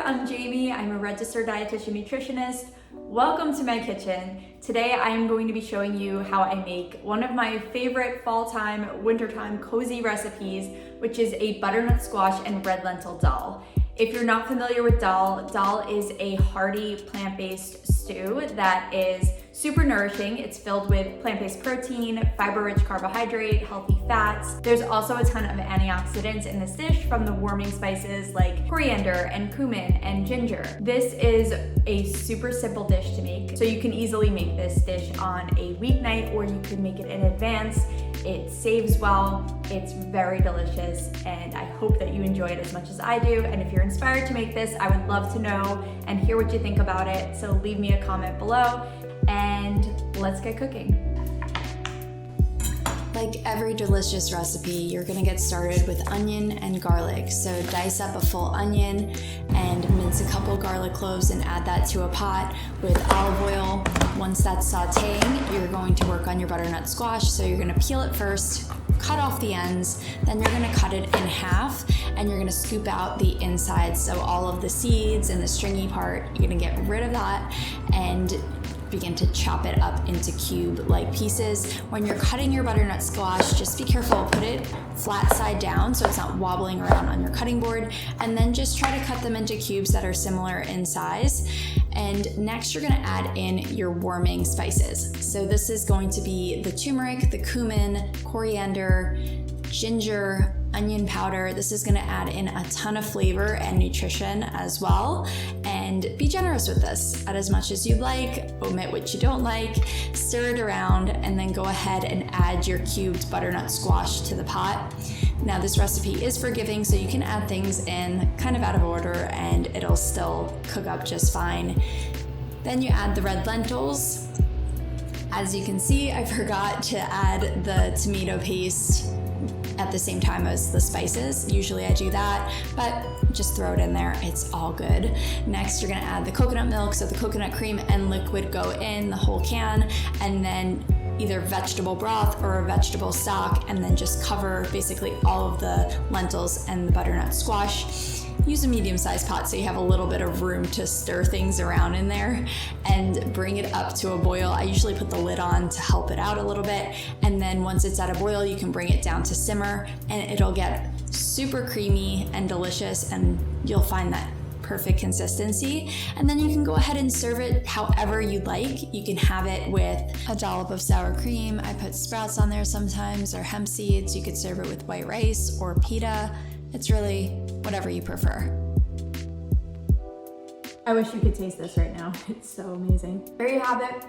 I'm Jamie. I'm a registered dietitian nutritionist. Welcome to my kitchen. Today I am going to be showing you how I make one of my favorite fall-time, wintertime cozy recipes, which is a butternut squash and red lentil dal. If you're not familiar with dal, dal is a hearty plant-based stew that is super nourishing. It's filled with plant-based protein, fiber-rich carbohydrate, healthy fats. There's also a ton of antioxidants in this dish from the warming spices like coriander and cumin and ginger. This is a super simple dish to make, so you can easily make this dish on a weeknight or you can make it in advance. It saves well, it's very delicious, and I hope that you enjoy it as much as I do. And if you're inspired to make this, I would love to know and hear what you think about it. So leave me a comment below and let's get cooking. Like every delicious recipe, you're gonna get started with onion and garlic. So dice up a full onion and mince a couple garlic cloves and add that to a pot with olive oil. Once that's sauteing, you're going to work on your butternut squash. So you're gonna peel it first, cut off the ends, then you're gonna cut it in half and you're gonna scoop out the inside. So all of the seeds and the stringy part, you're gonna get rid of that and begin to chop it up into cube-like pieces. When you're cutting your butternut squash, just be careful, put it flat side down so it's not wobbling around on your cutting board, and then just try to cut them into cubes that are similar in size. And next you're gonna add in your warming spices. So this is going to be the turmeric, the cumin, coriander, ginger, onion powder. This is gonna add in a ton of flavor and nutrition as well. And be generous with this. Add as much as you'd like, omit what you don't like, stir it around, and then go ahead and add your cubed butternut squash to the pot. Now this recipe is forgiving, so you can add things in kind of out of order and it'll still cook up just fine. Then you add the red lentils. As you can see, I forgot to add the tomato paste at the same time as the spices. Usually I do that, but just throw it in there, it's all good. Next, you're gonna add the coconut milk, so the coconut cream and liquid go in the whole can, and then either vegetable broth or a vegetable stock, and then just cover basically all of the lentils and the butternut squash. Use a medium-sized pot so you have a little bit of room to stir things around in there and bring it up to a boil. I usually put the lid on to help it out a little bit, and then once it's at a boil, you can bring it down to simmer and it'll get super creamy and delicious, and you'll find that perfect consistency. And then you can go ahead and serve it however you'd like. You can have it with a dollop of sour cream. I put sprouts on there sometimes, or hemp seeds. You could serve it with white rice or pita. It's really whatever you prefer. I wish you could taste this right now. It's so amazing. There you have it,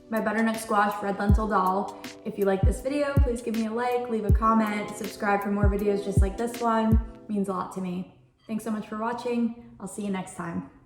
my butternut squash red lentil dal. If you like this video, please give me a like, leave a comment, subscribe for more videos just like this one. It means a lot to me. Thanks so much for watching. I'll see you next time.